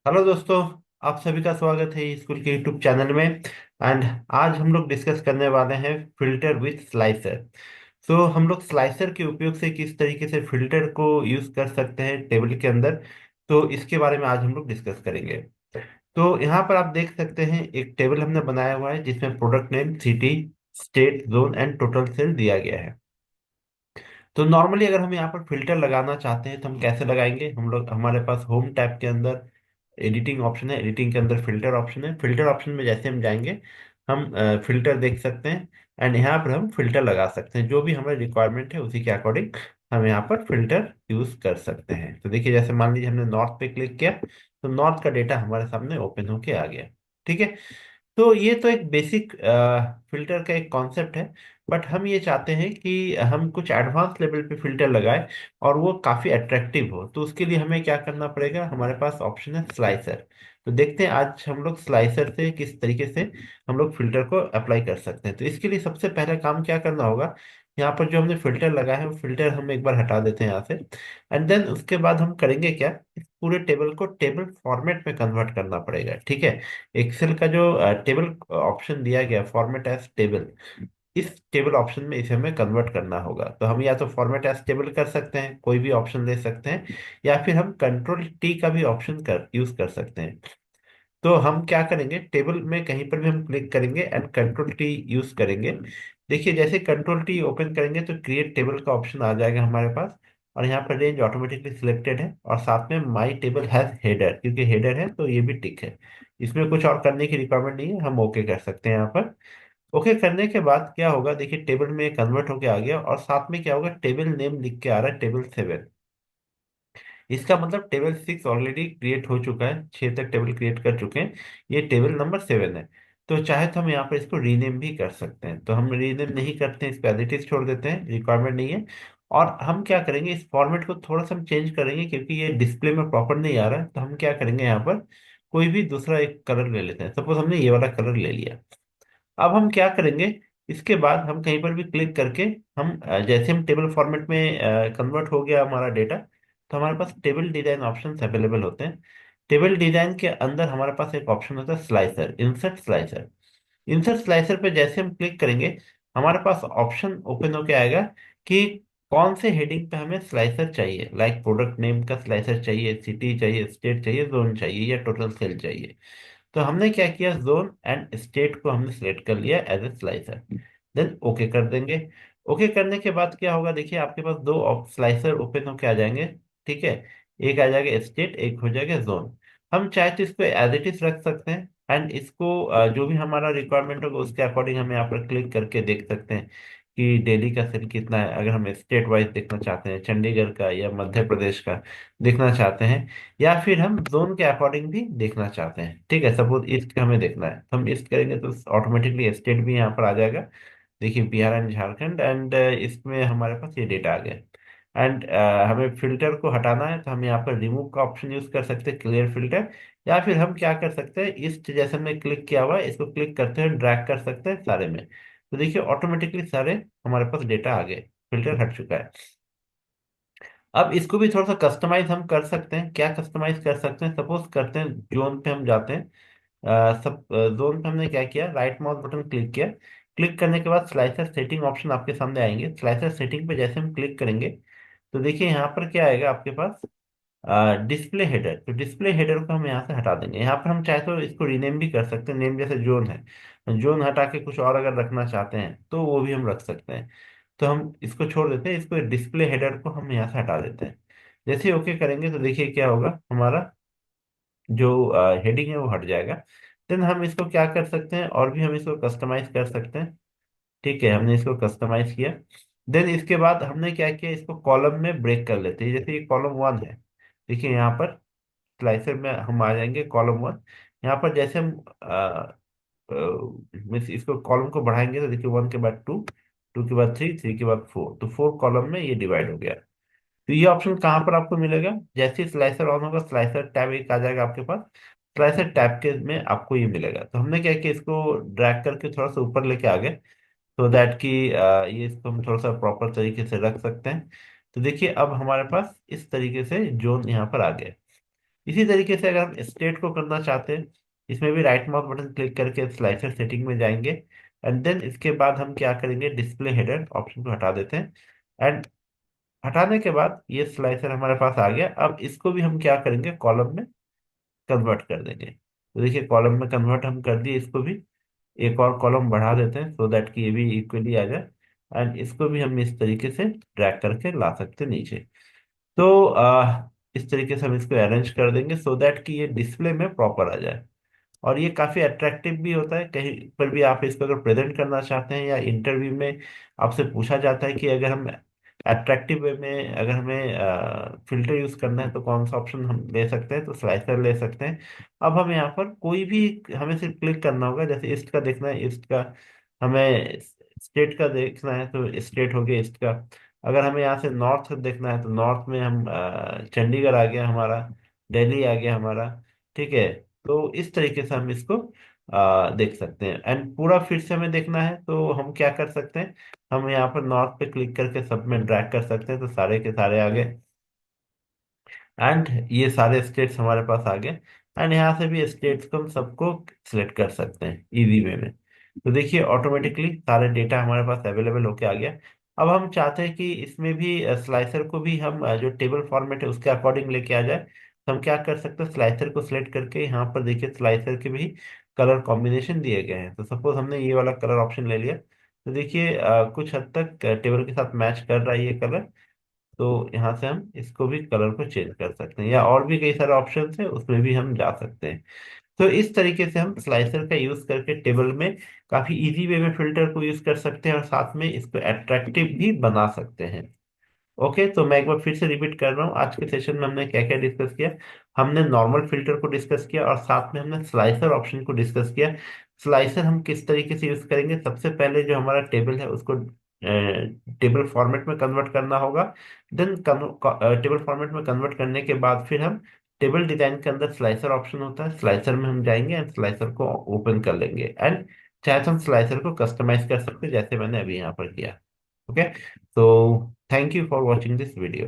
Hello दोस्तों। आप सभी का स्वागत है स्कूल के यूट्यूब चैनल में। एंड आज हम लोग डिस्कस करने वाले हैं फिल्टर विथ स्लाइसर। हम लोग स्लाइसर के उपयोग से किस तरीके से फिल्टर को यूज कर सकते हैं टेबल के अंदर। तो इसके बारे में आज हम लोग डिस्कस करेंगे। तो यहाँ पर आप देख सकते हैं एक टेबल हमने बनाया हुआ है जिसमें product name, city, state, zone and total sale दिया गया है। तो नॉर्मली अगर हम यहाँ पर फिल्टर लगाना चाहते हैं तो हम कैसे लगाएंगे। हम लोग हमारे पास होम टैब के अंदर एडिटिंग ऑप्शन है, एडिटिंग के अंदर फिल्टर ऑप्शन है। फिल्टर ऑप्शन में जैसे हम जाएंगे हम फिल्टर देख सकते हैं। एंड यहाँ पर हम फिल्टर लगा सकते हैं, जो भी हमारी रिक्वायरमेंट है उसी के अकॉर्डिंग हम यहाँ पर फिल्टर यूज कर सकते हैं। तो देखिए, जैसे मान लीजिए हमने नॉर्थ पे क्लिक किया तो नॉर्थ का डेटा हमारे सामने ओपन होके आ गया। ठीक है। तो ये तो एक बेसिक फिल्टर का एक कॉन्सेप्ट है। बट हम ये चाहते हैं कि हम कुछ एडवांस लेवल पे फिल्टर लगाएं और वो काफी अट्रैक्टिव हो। तो उसके लिए हमें क्या करना पड़ेगा, हमारे पास ऑप्शन है स्लाइसर। तो देखते हैं आज हम लोग स्लाइसर से किस तरीके से हम लोग फिल्टर को अप्लाई कर सकते हैं। तो इसके लिए सबसे पहला काम क्या करना होगा, यहाँ पर जो हमने फिल्टर लगाया है वो फिल्टर हम एक बार हटा देते हैं यहाँ से। एंड देन उसके बाद हम करेंगे क्या, इस पूरे टेबल को टेबल फॉर्मेट में कन्वर्ट करना पड़ेगा। ठीक है। एक्सेल का जो टेबल ऑप्शन दिया गया, फॉर्मेट एज टेबल, इस टेबल ऑप्शन में इसे हमें कन्वर्ट करना होगा। तो हम या तो फॉर्मेट एज टेबल कर सकते हैं, कोई भी ऑप्शन ले सकते हैं, या फिर हम कंट्रोल टी का भी ऑप्शन कर यूज कर सकते हैं। तो हम क्या करेंगे, टेबल में कहीं पर भी हम क्लिक करेंगे एंड कंट्रोल टी यूज करेंगे। देखिए, जैसे कंट्रोल टी ओपन करेंगे तो क्रिएट टेबल का ऑप्शन आ जाएगा हमारे पास। और यहाँ पर रेंज ऑटोमेटिकली सिलेक्टेड है और साथ में माई टेबल हैज हेडर, क्योंकि हेडर है तो ये भी टिक है। इसमें कुछ और करने की रिक्वायरमेंट नहीं है, हम ओके कर सकते हैं यहाँ पर। ओके करने के बाद क्या होगा, देखिए टेबल में कन्वर्ट होके आ गया और साथ में क्या होगा, टेबल नेम लिख के आ रहा है, टेबल 7। इसका मतलब टेबल 6 ऑलरेडी क्रिएट हो चुका है, 6 तक टेबल क्रिएट कर चुके हैं। ये टेबल नंबर 7 है। तो चाहे तो हम यहाँ पर इसको रीनेम भी कर सकते हैं, तो हम रीनेम नहीं करते हैं, इसको एज इट इज छोड़ देते हैं, रिक्वायरमेंट नहीं है। और हम क्या करेंगे, इस फॉर्मेट को थोड़ा सा हम चेंज करेंगे क्योंकि ये डिस्प्ले में प्रॉपर नहीं आ रहा है। तो हम क्या करेंगे, यहाँ पर कोई भी दूसरा एक कलर ले लेते हैं। सपोज हमने ये वाला कलर ले लिया। अब हम क्या करेंगे, इसके बाद हम कहीं पर भी क्लिक करके हम जैसे हम टेबल फॉर्मेट में कन्वर्ट हो गया हमारा डेटा, तो हमारे पास टेबल डिजाइन ऑप्शंस अवेलेबल होते हैं। टेबल डिजाइन के अंदर हमारे पास एक ऑप्शन होता है slicer, insert slicer. Insert slicer पे जैसे हम क्लिक करेंगे हमारे पास ऑप्शन ओपन होके आएगा कि कौन से हेडिंग पे हमें स्लाइसर चाहिए, लाइक प्रोडक्ट नेम का स्लाइसर चाहिए, सिटी चाहिए, स्टेट चाहिए, जोन चाहिए, या टोटल सेल चाहिए। तो हमने क्या किया, जोन एंड स्टेट को हमने सिलेक्ट कर लिया as a slicer. Then okay कर देंगे। ओके करने के बाद क्या होगा, देखिए आपके पास दो स्लाइसर ओपन होके आ जाएंगे। ठीक है। एक आ जाएगा स्टेट, एक हो जाएगा जोन। हम चाहे तो इसको एज इट इज रख सकते हैं एंड इसको जो भी हमारा रिक्वायरमेंट होगा उसके अकॉर्डिंग हम यहाँ पर क्लिक करके देख सकते हैं कि दिल्ली का सेल कितना है। अगर हम स्टेट वाइज देखना चाहते हैं, चंडीगढ़ का या मध्य प्रदेश का देखना चाहते हैं, या फिर हम जोन के अकॉर्डिंग भी देखना चाहते हैं। ठीक है, सपोज ईस्ट हमें देखना है तो हम ईस्ट करेंगे तो ऑटोमेटिकली स्टेट भी यहाँ पर आ जाएगा। देखिए, बिहार एंड झारखंड, एंड इसमें हमारे पास ये डेटा आ गया। एंड हमें फिल्टर को हटाना है तो हम यहाँ पर रिमूव का ऑप्शन यूज कर सकते हैं, क्लियर फिल्टर। या फिर हम क्या कर सकते हैं, ईस्ट जैसे हमने क्लिक किया हुआ है इसको क्लिक करते हुए ड्रैग कर सकते हैं सारे में। तो देखिए ऑटोमेटिकली सारे हमारे पास डेटा आ गए, फिल्टर हट चुका है। अब इसको भी थोड़ा सा कस्टमाइज हम कर सकते हैं। क्या कस्टमाइज कर सकते हैं, सपोज करते हैं जोन पे हम जाते हैं। सब जोन पे हमने क्या किया, राइट माउस बटन क्लिक किया। क्लिक करने के बाद स्लाइसर सेटिंग ऑप्शन आपके सामने आएंगे। स्लाइसर सेटिंग पे जैसे हम क्लिक करेंगे तो देखिए यहाँ पर क्या आएगा आपके पास, डिस्प्ले हेडर। तो डिस्प्ले हेडर को हम यहाँ से हटा देंगे। यहाँ पर हम चाहे तो इसको रीनेम भी कर सकते हैं, नेम जैसे जोन है, जोन हटा के कुछ और अगर रखना चाहते हैं तो वो भी हम रख सकते हैं। तो हम इसको छोड़ देते हैं, इसको डिस्प्ले हेडर को हम यहाँ से हटा देते हैं। जैसे ओके करेंगे तो देखिए क्या होगा, हमारा जो हेडिंग है वो हट जाएगा। देन हम इसको क्या कर सकते हैं, और भी हम इसको कस्टमाइज कर सकते हैं। ठीक है, हमने इसको कस्टमाइज किया। देन इसके बाद हमने क्या किया, इसको कॉलम में ब्रेक कर लेते हैं। जैसे ये कॉलम 1 है, देखिए यहाँ पर स्लाइसर में हम आ जाएंगे कॉलम 1। यहाँ पर जैसे हम मीन्स इसको कॉलम को बढ़ाएंगे तो देखिए 1 के बाद 2, 2 के बाद 3, 3 के बाद 4, तो 4 कॉलम में ये डिवाइड हो गया। तो ये ऑप्शन कहाँ पर आपको मिलेगा, जैसे ही स्लाइसर ऑन होगा स्लाइसर टैब एक आ जाएगा आपके पास। स्लाइसर टैब के में आपको ये मिलेगा। तो हमने क्या किया, इसको ड्रैग करके थोड़ा सा ऊपर लेके आ गए, सो दैट कि ये इसको हम थोड़ा सा प्रॉपर तरीके से रख सकते हैं। तो देखिए अब हमारे पास इस तरीके से जोन यहाँ पर आ गए। इसी तरीके से अगर हम स्टेट को करना चाहते हैं, इसमें भी राइट माउस बटन क्लिक करके स्लाइसर सेटिंग में जाएंगे। एंड देन इसके बाद हम क्या करेंगे, डिस्प्ले हेडर ऑप्शन को हटा देते हैं। एंड हटाने के बाद ये स्लाइसर हमारे पास आ गया। अब इसको भी हम क्या करेंगे, कॉलम में कन्वर्ट कर देंगे। तो देखिए कॉलम में कन्वर्ट हम कर दिए इसको भी। एक और कॉलम बढ़ा देते हैं सो दैट कि ये भी इक्वली आ जाए। एंड इसको भी हम इस तरीके से ड्रैग करके ला सकते हैं नीचे। तो इस तरीके से हम इसको अरेंज कर देंगे सो दैट कि ये डिस्प्ले में प्रॉपर आ जाए। और ये काफी अट्रैक्टिव भी होता है, कहीं पर भी आप इसको अगर प्रेजेंट करना चाहते हैं या इंटरव्यू में आपसे पूछा जाता है कि अगर हम अट्रैक्टिव वे में अगर हमें फिल्टर यूज करना है तो कौन सा ऑप्शन हम ले सकते हैं, तो स्लाइसर ले सकते हैं। अब हम यहाँ पर कोई भी, हमें सिर्फ क्लिक करना होगा। जैसे ईस्ट का देखना है, ईस्ट का। हमें स्टेट का देखना है तो स्टेट हो गया ईस्ट का। अगर हमें यहाँ से नॉर्थ देखना है तो नॉर्थ में हम चंडीगढ़ आ गया हमारा, दिल्ली आ गया हमारा। ठीक है। तो इस तरीके से हम इसको देख सकते हैं। एंड पूरा फिर से हमें देखना है तो हम क्या कर सकते हैं, हम यहाँ पर नॉर्थ पे क्लिक करके सब में ड्रैग कर सकते हैं तो सारे के सारे आ गए। एंड ये सारे स्टेट्स हमारे पास आ गए। एंड यहाँ से भी स्टेट्स को हम सबको सिलेक्ट कर सकते हैं इजी वे में। तो देखिए ऑटोमेटिकली सारे डेटा हमारे पास अवेलेबल होके आ गया। अब हम चाहते हैं कि इसमें भी स्लाइसर को भी हम जो टेबल फॉर्मेट है उसके अकॉर्डिंग लेके आ जाए। तो हम क्या कर सकते हैं, स्लाइसर को सिलेक्ट करके यहाँ पर देखिए स्लाइसर के भी कलर कॉम्बिनेशन दिए गए हैं। तो सपोज हमने ये वाला कलर ऑप्शन ले लिया, तो देखिए कुछ हद तक टेबल के साथ मैच कर रहा है ये कलर। तो यहाँ से हम इसको भी कलर को चेंज कर सकते हैं, या और भी कई सारे ऑप्शंस हैं उसमें भी हम जा सकते हैं। तो इस तरीके से हम स्लाइसर का यूज करके टेबल में काफी इजी वे में फिल्टर को यूज कर सकते हैं और साथ में इसको अट्रैक्टिव भी बना सकते हैं। ओके, तो मैं एक बार फिर से रिपीट कर रहा हूँ, आज के सेशन में हमने क्या क्या डिस्कस किया। हमने नॉर्मल फिल्टर को डिस्कस किया और साथ में हमने स्लाइसर ऑप्शन को डिस्कस किया। स्लाइसर हम किस तरीके से यूज करेंगे, सबसे पहले जो हमारा टेबल है उसको टेबल फॉर्मेट में कन्वर्ट करना होगा। देन टेबल फॉर्मेट में कन्वर्ट करने के बाद फिर हम टेबल डिजाइन के अंदर स्लाइसर ऑप्शन होता है, स्लाइसर में हम जाएंगे एंड स्लाइसर को ओपन कर लेंगे। एंड चाहे तो हम स्लाइसर को कस्टमाइज कर सकते हैं जैसे मैंने अभी यहाँ पर किया। Okay, so thank you for watching this video.